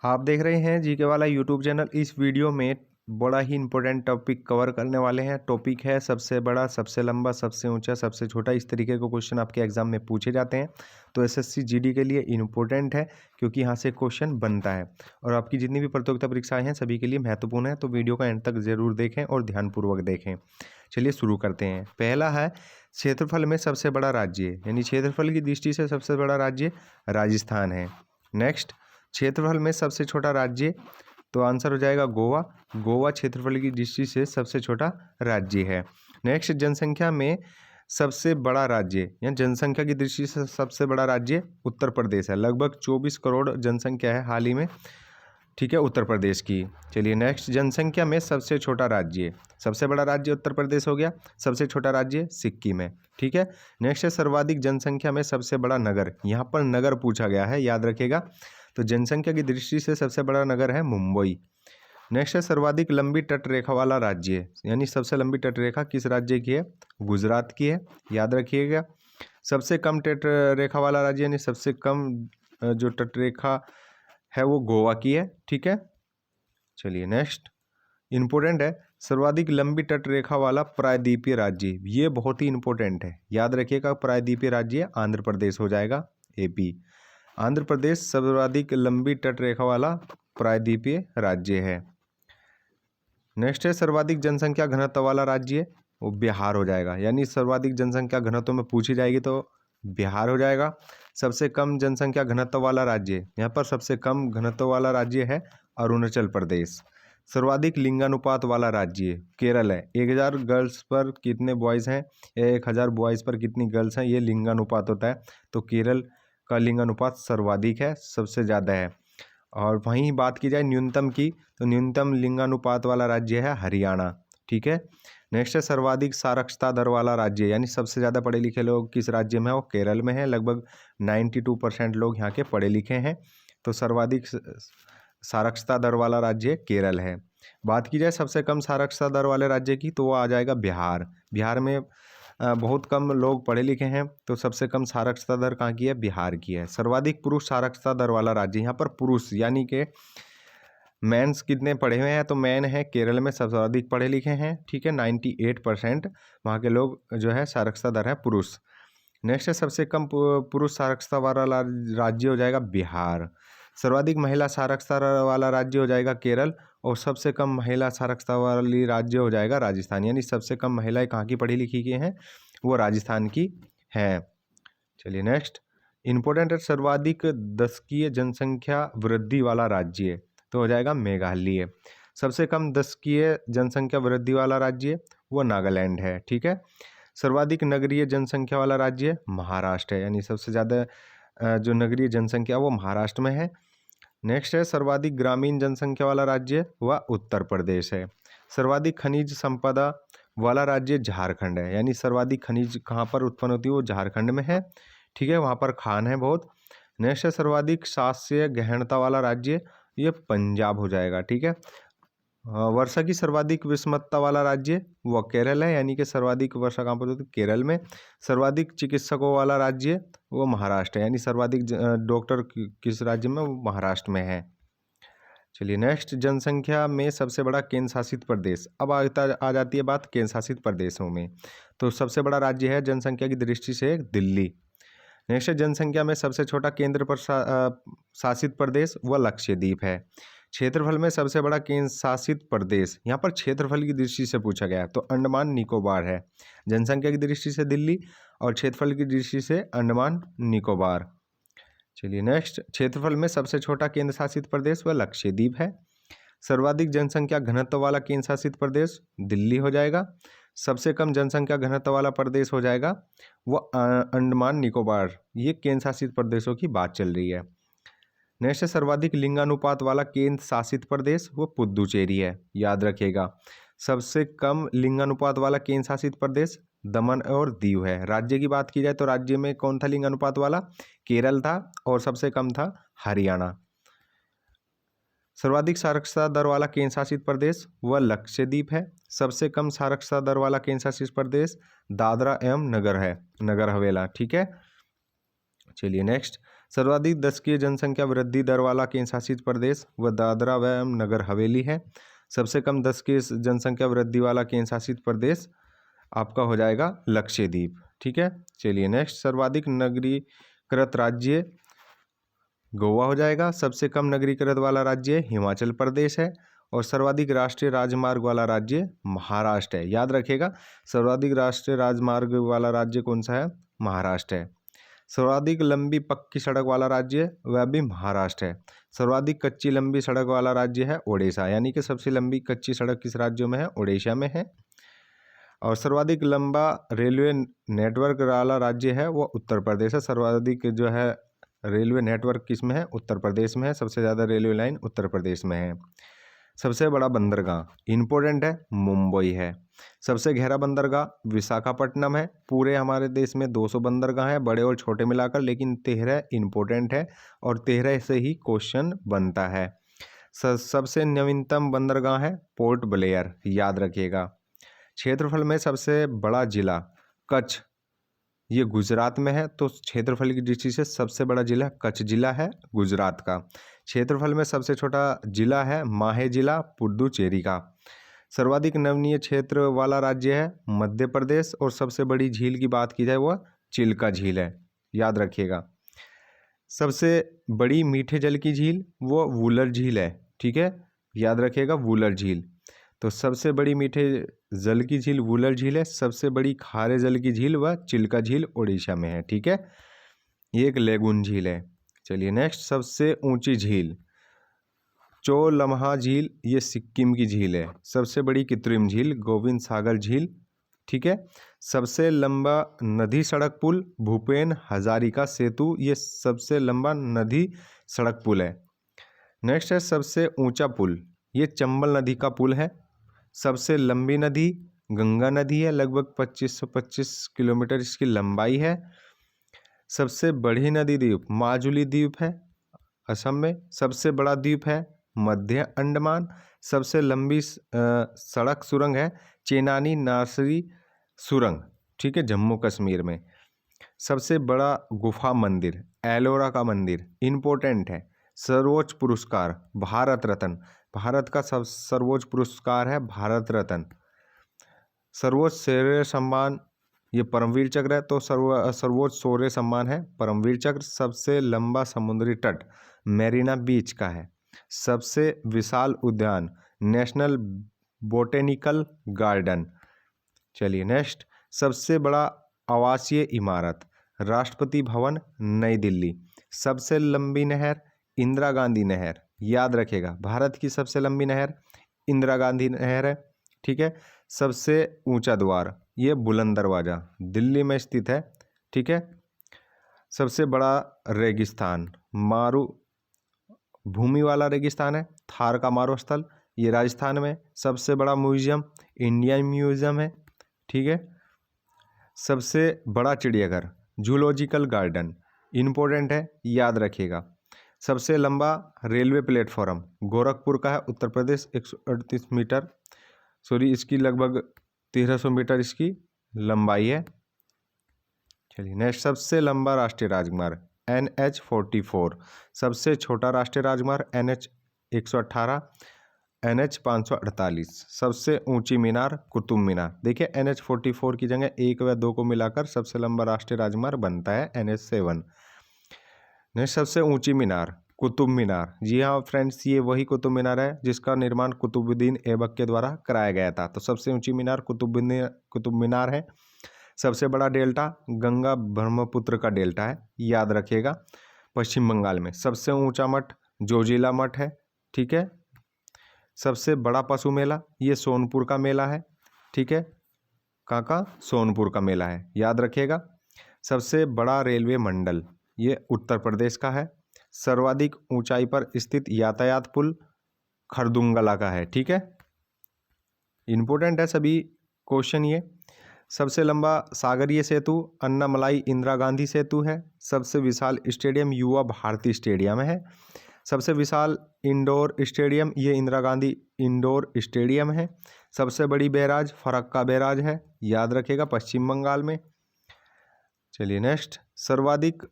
आप देख रहे हैं जीके वाला यूट्यूब चैनल। इस वीडियो में बड़ा ही इंपॉर्टेंट टॉपिक कवर करने वाले हैं। टॉपिक है सबसे बड़ा, सबसे लंबा, सबसे ऊंचा, सबसे छोटा। इस तरीके के क्वेश्चन आपके एग्जाम में पूछे जाते हैं, तो एसएससी जीडी के लिए इम्पोर्टेंट है क्योंकि यहाँ से क्वेश्चन बनता है और आपकी जितनी भी प्रतियोगिता परीक्षाएं हैं सभी के लिए महत्वपूर्ण है। तो वीडियो का एंड तक जरूर देखें और ध्यानपूर्वक देखें। चलिए शुरू करते हैं। पहला है क्षेत्रफल में सबसे बड़ा राज्य, यानी क्षेत्रफल की दृष्टि से सबसे बड़ा राज्य राजस्थान है। नेक्स्ट, क्षेत्रफल में सबसे छोटा राज्य, तो आंसर हो जाएगा गोवा। गोवा क्षेत्रफल की दृष्टि से सबसे छोटा राज्य है। नेक्स्ट, जनसंख्या में सबसे बड़ा राज्य या जनसंख्या की दृष्टि से सबसे बड़ा राज्य उत्तर प्रदेश है। लगभग 24 करोड़ जनसंख्या है हाल ही में, ठीक है, उत्तर प्रदेश की। चलिए नेक्स्ट, जनसंख्या में सबसे छोटा राज्य, सबसे बड़ा राज्य उत्तर प्रदेश हो गया, सबसे छोटा राज्य सिक्किम है, ठीक है। नेक्स्ट है सर्वाधिक जनसंख्या में सबसे बड़ा नगर, यहाँ पर नगर पूछा गया है, याद रखिएगा। तो जनसंख्या की दृष्टि से सबसे बड़ा नगर है मुंबई। नेक्स्ट है सर्वाधिक लंबी तट रेखा वाला राज्य, यानी सबसे लंबी तट रेखा किस राज्य की है? गुजरात की है, याद रखिएगा। सबसे कम तट रेखा वाला राज्य, यानी सबसे कम जो तट रेखा है वो गोवा की है, ठीक है। चलिए नेक्स्ट, इंपॉर्टेंट है, सर्वाधिक लंबी तट रेखा वाला प्रायद्वीपीय राज्य, ये बहुत ही इंपॉर्टेंट है, याद रखिएगा। प्रायद्वीपीय राज्य आंध्र प्रदेश हो जाएगा, एपी। आंध्र प्रदेश सर्वाधिक लंबी तट रेखा वाला प्रायद्वीपीय राज्य है। नेक्स्ट है सर्वाधिक जनसंख्या घनत्व वाला राज्य, वो बिहार हो जाएगा, यानी सर्वाधिक जनसंख्या घनत्व में पूछी जाएगी तो बिहार हो जाएगा। सबसे कम जनसंख्या घनत्व वाला राज्य, यहाँ पर सबसे कम घनत्व वाला राज्य है अरुणाचल प्रदेश। सर्वाधिक लिंगानुपात वाला राज्य केरल है। 1000 गर्ल्स पर कितने बॉयज़ हैं या 1000 बॉयज़ पर कितनी गर्ल्स हैं, ये लिंगानुपात होता है। तो केरल का लिंगानुपात सर्वाधिक है, सबसे ज़्यादा है। और वहीं बात की जाए न्यूनतम की, तो न्यूनतम लिंगानुपात वाला राज्य है हरियाणा, ठीक है। नेक्स्ट है सर्वाधिक साक्षरता दर वाला राज्य, यानी सबसे ज़्यादा पढ़े लिखे लोग किस राज्य में है? वो केरल में है। लगभग 92% लोग यहाँ के पढ़े लिखे हैं, तो सर्वाधिक साक्षरता दर वाला राज्य केरल है। बात की जाए सबसे कम साक्षरता दर वाले राज्य की, तो वो आ जाएगा बिहार। बिहार में बहुत कम लोग पढ़े लिखे हैं, तो सबसे कम साक्षरता दर कहाँ की है? बिहार की है। सर्वाधिक पुरुष साक्षरता दर वाला राज्य, यहाँ पर पुरुष यानी कि मेंस कितने पढ़े हुए हैं? तो मेन है केरल में सर्वाधिक पढ़े लिखे हैं, ठीक है। 98% वहाँ के लोग जो है साक्षरता दर है पुरुष। नेक्स्ट है सबसे कम पुरुष साक्षरता वाला राज्य हो जाएगा बिहार। सर्वाधिक महिला साक्षरता वाला राज्य हो जाएगा केरल, और सबसे कम महिला साक्षरता वाली राज्य हो जाएगा राजस्थान, यानी सबसे कम महिलाएं कहाँ की पढ़ी लिखी की हैं? वो राजस्थान की हैं। चलिए नेक्स्ट, इंपॉर्टेंट है सर्वाधिक दशकीय जनसंख्या वृद्धि वाला राज्य, तो हो जाएगा मेघालय। सबसे कम दशकीय जनसंख्या वृद्धि वाला राज्य वो नागालैंड है, ठीक है। सर्वाधिक नगरीय जनसंख्या वाला राज्य महाराष्ट्र है, यानी सबसे ज़्यादा जो नगरीय जनसंख्या वो महाराष्ट्र में है। नेक्स्ट है सर्वाधिक ग्रामीण जनसंख्या वाला राज्य वह उत्तर प्रदेश है। सर्वाधिक खनिज संपदा वाला राज्य झारखंड है, यानी सर्वाधिक खनिज कहाँ पर उत्पन्न होती है? वो झारखंड में है, ठीक है, वहाँ पर खान है बहुत। नेक्स्ट है सर्वाधिक शासकीय गहनता वाला राज्य, ये पंजाब हो जाएगा, ठीक है। वर्षा की सर्वाधिक विषमता वाला राज्य वह केरल है, यानी कि सर्वाधिक वर्षा कहाँ पर होती है? केरल में। सर्वाधिक चिकित्सकों वाला राज्य वो महाराष्ट्र है, यानी सर्वाधिक डॉक्टर किस राज्य में? वो महाराष्ट्र में है। चलिए नेक्स्ट, जनसंख्या में सबसे बड़ा केंद्र शासित प्रदेश। अब आ जाती है बात केंद्र शासित प्रदेशों में, तो सबसे बड़ा राज्य है जनसंख्या की दृष्टि से दिल्ली। नेक्स्ट, जनसंख्या में सबसे छोटा केंद्र पर शासित प्रदेश वह लक्षद्वीप है। क्षेत्रफल में सबसे बड़ा केंद्र शासित प्रदेश, यहाँ पर क्षेत्रफल की दृष्टि से पूछा गया है, तो अंडमान निकोबार है। जनसंख्या की दृष्टि से दिल्ली और क्षेत्रफल की दृष्टि से अंडमान निकोबार। चलिए नेक्स्ट, क्षेत्रफल में सबसे छोटा केंद्र शासित प्रदेश वह लक्षद्वीप है। सर्वाधिक जनसंख्या घनत्व वाला केंद्र शासित प्रदेश दिल्ली हो जाएगा। सबसे कम जनसंख्या घनत्व वाला प्रदेश हो जाएगा वो अंडमान निकोबार। ये केंद्र शासित प्रदेशों की बात चल रही है। नेक्स्ट है सर्वाधिक लिंगानुपात वाला केंद्र शासित प्रदेश वो पुदुचेरी है, याद रखिएगा। सबसे कम लिंगानुपात वाला केंद्र शासित प्रदेश दमन और दीव है। राज्य की बात की जाए तो राज्य में कौन था लिंगानुपात वाला? केरल था, और सबसे कम था हरियाणा। सर्वाधिक साक्षरता दर वाला केंद्र शासित प्रदेश वह लक्षद्वीप है। सबसे कम साक्षरता दर वाला केंद्र शासित प्रदेश दादरा एवं नगर है, नगर हवेला, ठीक है। चलिए नेक्स्ट, सर्वाधिक दशकीय जनसंख्या वृद्धि दर वाला केंद्र शासित प्रदेश व दादरा व नगर हवेली है। सबसे कम दशकीय जनसंख्या वृद्धि वाला केंद्र शासित प्रदेश आपका हो जाएगा लक्षद्वीप। ठीक है, चलिए नेक्स्ट, सर्वाधिक नगरीकृत राज्य गोवा हो जाएगा। सबसे कम नगरीकृत वाला राज्य हिमाचल प्रदेश है और सर्वाधिक राष्ट्रीय राजमार्ग वाला राज्य महाराष्ट्र है। याद रखिएगा, सर्वाधिक राष्ट्रीय राजमार्ग वाला राज्य कौन सा है? महाराष्ट्र है। सर्वाधिक लंबी पक्की सड़क वाला राज्य वह भी महाराष्ट्र है। सर्वाधिक कच्ची लंबी सड़क वाला राज्य है ओडिशा, यानी कि सबसे लंबी कच्ची सड़क किस राज्यों में है? ओडिशा में है। और सर्वाधिक लंबा रेलवे नेटवर्क वाला राज्य है वो उत्तर प्रदेश है। सर्वाधिक जो है रेलवे नेटवर्क किस में है? उत्तर प्रदेश में है। सबसे ज़्यादा रेलवे लाइन उत्तर प्रदेश में है। सबसे बड़ा बंदरगाह इंपॉर्टेंट है, मुंबई है। सबसे गहरा बंदरगाह विशाखापट्टनम है। पूरे हमारे देश में 200 बंदरगाह हैं, बड़े और छोटे मिलाकर, लेकिन 13 इंपॉर्टेंट है और 13 से ही क्वेश्चन बनता है। सबसे नवीनतम बंदरगाह है पोर्ट ब्लेयर, याद रखिएगा। क्षेत्रफल में सबसे बड़ा जिला कच्छ, ये गुजरात में है, तो क्षेत्रफल की दृष्टि से सबसे बड़ा जिला कच्छ जिला है गुजरात का। क्षेत्रफल में सबसे छोटा जिला है माहे जिला पुडुचेरी का। सर्वाधिक नमनीय क्षेत्र वाला राज्य है मध्य प्रदेश और सबसे बड़ी झील की बात की जाए वह चिल्का झील है, याद रखिएगा। सबसे बड़ी मीठे जल की झील वो वुलर झील है। ठीक है, याद रखिएगा वुलर झील। तो सबसे बड़ी मीठे जल की झील वुलर झील है। सबसे बड़ी खारे जल की झील वह चिल्का झील ओडिशा में है। ठीक है, ये एक लेगून झील है। चलिए नेक्स्ट, सबसे ऊंची झील चोलमहा झील, ये सिक्किम की झील है। सबसे बड़ी कृत्रिम झील गोविंद सागर झील। ठीक है, सबसे लंबा नदी सड़क पुल भूपेन हजारिका सेतु, ये सबसे लंबा नदी सड़क पुल है। नेक्स्ट है सबसे ऊंचा पुल, ये चंबल नदी का पुल है। सबसे लंबी नदी गंगा नदी है, लगभग 2525 किलोमीटर इसकी लंबाई है। सबसे बड़ी नदी द्वीप माजुली द्वीप है असम में। सबसे बड़ा द्वीप है मध्य अंडमान। सबसे लंबी सड़क सुरंग है चेनानी नासरी सुरंग, ठीक है, जम्मू कश्मीर में। सबसे बड़ा गुफा मंदिर एलोरा का मंदिर, इम्पोर्टेंट है। सर्वोच्च पुरस्कार भारत रत्न, भारत का सर्वोच्च पुरस्कार है भारत रत्न। सर्वोच्च शौर्य सम्मान ये परमवीर चक्र है, तो सर्वोच्च शौर्य सम्मान है परमवीर चक्र। सबसे लंबा समुद्री तट मेरीना बीच का है। सबसे विशाल उद्यान नेशनल बोटेनिकल गार्डन। चलिए नेक्स्ट, सबसे बड़ा आवासीय इमारत राष्ट्रपति भवन नई दिल्ली। सबसे लंबी नहर इंदिरा गांधी नहर, याद रखेगा, भारत की सबसे लंबी नहर इंदिरा गांधी नहर है। ठीक है, सबसे ऊंचा द्वार ये बुलंद दरवाज़ा दिल्ली में स्थित है। ठीक है, सबसे बड़ा रेगिस्तान मारू भूमि वाला रेगिस्तान है थार का मारुस्थल, ये राजस्थान में। सबसे बड़ा म्यूजियम इंडियन म्यूजियम है। ठीक है, सबसे बड़ा चिड़ियाघर जूलॉजिकल गार्डन, इम्पोर्टेंट है, याद रखिएगा। सबसे लंबा रेलवे प्लेटफॉर्म गोरखपुर का है उत्तर प्रदेश, 138 मीटर, सॉरी इसकी लगभग 1300 मीटर इसकी लंबाई है। चलिए नेक्स्ट, सबसे लंबा राष्ट्रीय राजमार्ग NH44। सबसे छोटा राष्ट्रीय राजमार्ग NH 118, NH 548। सबसे ऊंची मीनार कुतुब मीनार। देखिए NH 44 की जगह 1 व 2 को मिलाकर सबसे लंबा राष्ट्रीय राजमार्ग बनता है NH 7। नेक्स्ट, सबसे ऊंची मीनार कुतुब मीनार। जी हाँ फ्रेंड्स, ये वही कुतुब मीनार है जिसका निर्माण कुतुबुद्दीन ऐबक के द्वारा कराया गया था। तो सबसे ऊंची मीनार कुतुब मीनार है। सबसे बड़ा डेल्टा गंगा ब्रह्मपुत्र का डेल्टा है, याद रखिएगा, पश्चिम बंगाल में। सबसे ऊंचा मठ जोजिला मठ है। ठीक है, सबसे बड़ा पशु मेला ये सोनपुर का मेला है। ठीक है, कहाँ का? सोनपुर का मेला है, याद रखिएगा। सबसे बड़ा रेलवे मंडल ये उत्तर प्रदेश का है। सर्वाधिक ऊंचाई पर स्थित यातायात पुल खरदुंगला का है। ठीक है, इंपॉर्टेंट है सभी क्वेश्चन ये। सबसे लंबा सागरीय सेतु अन्नामलाई इंदिरा गांधी सेतु है। सबसे विशाल स्टेडियम युवा भारती स्टेडियम है। सबसे विशाल इंडोर स्टेडियम ये इंदिरा गांधी इंडोर स्टेडियम है। सबसे बड़ी बैराज फरक्का बैराज है, याद रखिएगा, पश्चिम बंगाल में। चलिए नेक्स्ट, सर्वाधिक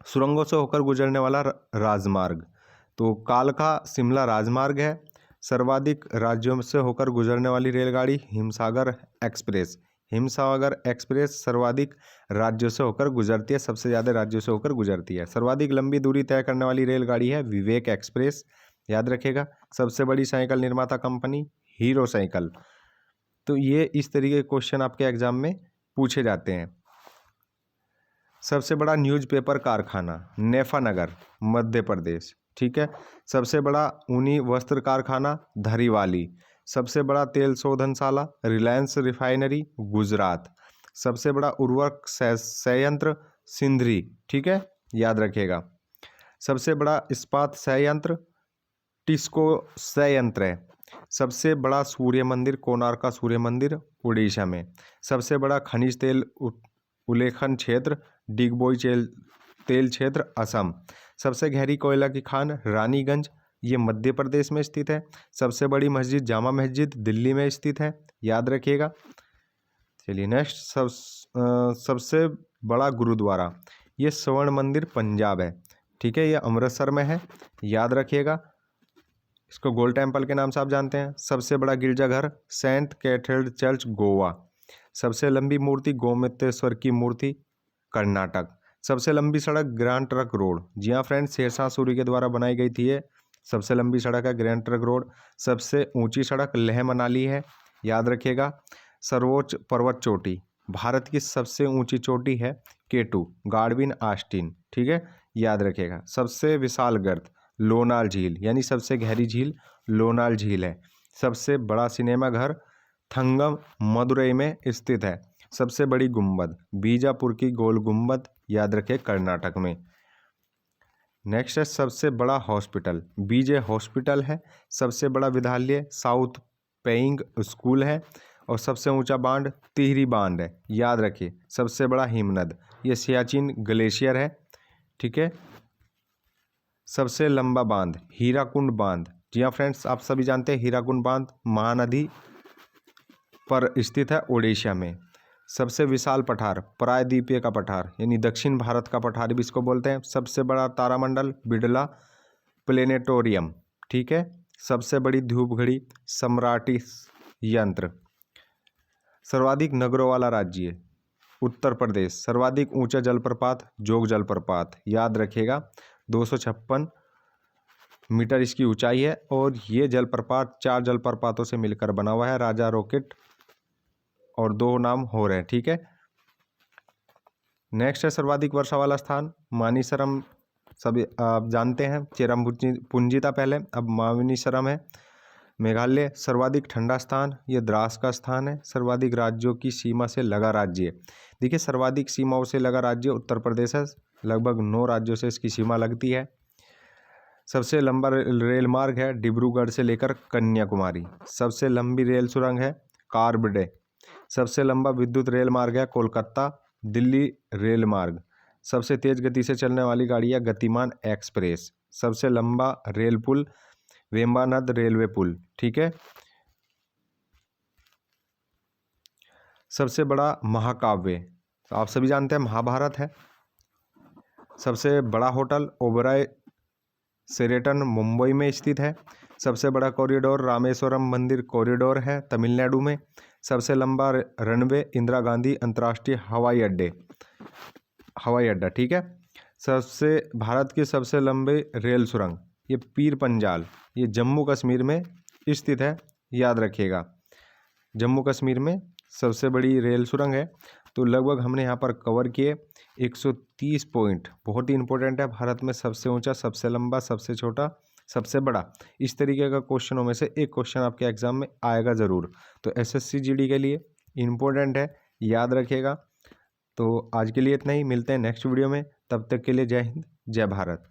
सुरंगों से होकर गुजरने वाला राजमार्ग, तो कालका शिमला राजमार्ग है। सर्वाधिक राज्यों से होकर गुजरने वाली रेलगाड़ी हिमसागर एक्सप्रेस। हिमसागर एक्सप्रेस सर्वाधिक राज्यों से होकर गुजरती है, सबसे ज़्यादा राज्यों से होकर गुजरती है। सर्वाधिक लंबी दूरी तय करने वाली रेलगाड़ी है विवेक एक्सप्रेस, याद रखिएगा। सबसे बड़ी साइकिल निर्माता कंपनी हीरो साइकिल। तो ये इस तरीके के क्वेश्चन आपके एग्जाम में पूछे जाते हैं। सबसे बड़ा न्यूज़पेपर कारखाना नेफानगर मध्य प्रदेश, ठीक है। सबसे बड़ा ऊनी वस्त्र कारखाना धरीवाली। सबसे बड़ा तेल शोधनशाला रिलायंस रिफाइनरी गुजरात। सबसे बड़ा उर्वरक संयंत्र सिंधरी, ठीक है, याद रखिएगा। सबसे बड़ा इस्पात संयंत्र टिस्को संयंत्र है। सबसे बड़ा सूर्य मंदिर कोणार्क सूर्य मंदिर उड़ीसा में। सबसे बड़ा खनिज तेल उल्लेखन क्षेत्र डिगबोई तेल क्षेत्र असम। सबसे गहरी कोयला की खान रानीगंज, ये मध्य प्रदेश में स्थित है। सबसे बड़ी मस्जिद जामा मस्जिद दिल्ली में स्थित है, याद रखिएगा। चलिए नेक्स्ट, सबसे बड़ा गुरुद्वारा ये स्वर्ण मंदिर पंजाब है, ठीक है, ये अमृतसर में है, याद रखिएगा। इसको गोल्ड टेम्पल के नाम से आप जानते हैं। सबसे बड़ा गिरजाघर सेंट कैथेड्रल चर्च गोवा। सबसे लंबी मूर्ति गोमतेश्वर की मूर्ति कर्नाटक। सबसे लंबी सड़क ग्रैंड ट्रंक रोड, जी हाँ फ्रेंड्स, शेरशाह सूरी के द्वारा बनाई गई थी ये। सबसे लंबी सड़क है ग्रैंड ट्रंक रोड। सबसे ऊंची सड़क लेह मनाली है, याद रखिएगा। सर्वोच्च पर्वत चोटी भारत की सबसे ऊंची चोटी है K2 गार्डविन आस्टिन, ठीक है, याद रखिएगा। सबसे विशाल गर्त लोनार झील, यानी सबसे गहरी झील लोनार झील है। सबसे बड़ा सिनेमा घर थंगम मदुरई में स्थित है। सबसे बड़ी गुंबद बीजापुर की गोल गुंबद, याद रखें, कर्नाटक में। नेक्स्ट है सबसे बड़ा हॉस्पिटल बीजे हॉस्पिटल है। सबसे बड़ा विद्यालय साउथ पेइंग स्कूल है। और सबसे ऊंचा बांध तिहरी बांध है, याद रखिए। सबसे बड़ा हिमनद ये सियाचिन ग्लेशियर है, ठीक है। सबसे लंबा बांध हीराकुंड बांध, जी हाँ फ्रेंड्स, आप सभी जानते हैं हीराकुंड बांध महानदी पर स्थित है ओडिशा में। सबसे विशाल पठार प्रायद्वीपीय का पठार, यानी दक्षिण भारत का पठार भी इसको बोलते हैं। सबसे बड़ा तारामंडल बिड़ला प्लेनेटोरियम, ठीक है। सबसे बड़ी धूप घड़ी सम्राटी यंत्र। सर्वाधिक नगरों वाला राज्य उत्तर प्रदेश। सर्वाधिक ऊंचा जलप्रपात जोग जलप्रपात, याद रखिएगा, 256 मीटर इसकी ऊंचाई है। और ये जलप्रपात 4 जलप्रपातों से मिलकर बना हुआ है, राजा रॉकेट और 2 नाम हो रहे हैं, ठीक है। नेक्स्ट है सर्वाधिक वर्षा वाला स्थान मानेसरम, सभी आप जानते हैं, चेरापूंजी था पहले, अब मानेसरम है मेघालय। सर्वाधिक ठंडा स्थान ये द्रास का स्थान है। सर्वाधिक राज्यों की सीमा से लगा राज्य, देखिए सर्वाधिक सीमाओं से लगा राज्य उत्तर प्रदेश है, लगभग 9 राज्यों से इसकी सीमा लगती है। सबसे लंबा रेल मार्ग है डिब्रूगढ़ से लेकर कन्याकुमारी। सबसे लंबी रेल सुरंग है कार्बडे। सबसे लंबा विद्युत रेल मार्ग है कोलकाता दिल्ली रेल मार्ग। सबसे तेज गति से चलने वाली गाड़ी है गतिमान एक्सप्रेस। सबसे लंबा रेल पुल वेम्बानद रेलवे पुल, ठीक है। सबसे बड़ा महाकाव्य आप सभी जानते हैं महाभारत है। सबसे बड़ा होटल ओबराय शेरेटन मुंबई में स्थित है। सबसे बड़ा कॉरिडोर रामेश्वरम मंदिर कॉरिडोर है तमिलनाडु में। सबसे लंबा रनवे इंदिरा गांधी अंतर्राष्ट्रीय हवाई अड्डा, ठीक है। सबसे भारत की सबसे लंबी रेल सुरंग ये पीर पंजाल, ये जम्मू कश्मीर में स्थित है, याद रखिएगा। जम्मू कश्मीर में सबसे बड़ी रेल सुरंग है। तो लगभग हमने यहाँ पर कवर किए 130 पॉइंट, बहुत ही इंपॉर्टेंट है। भारत में सबसे ऊंचा, सबसे लंबा, सबसे छोटा, सबसे बड़ा, इस तरीके का क्वेश्चनों में से एक क्वेश्चन आपके एग्जाम में आएगा ज़रूर। तो एसएससी जीडी के लिए इम्पोर्टेंट है, याद रखिएगा। तो आज के लिए इतना ही, मिलते हैं नेक्स्ट वीडियो में, तब तक के लिए जय हिंद जय भारत।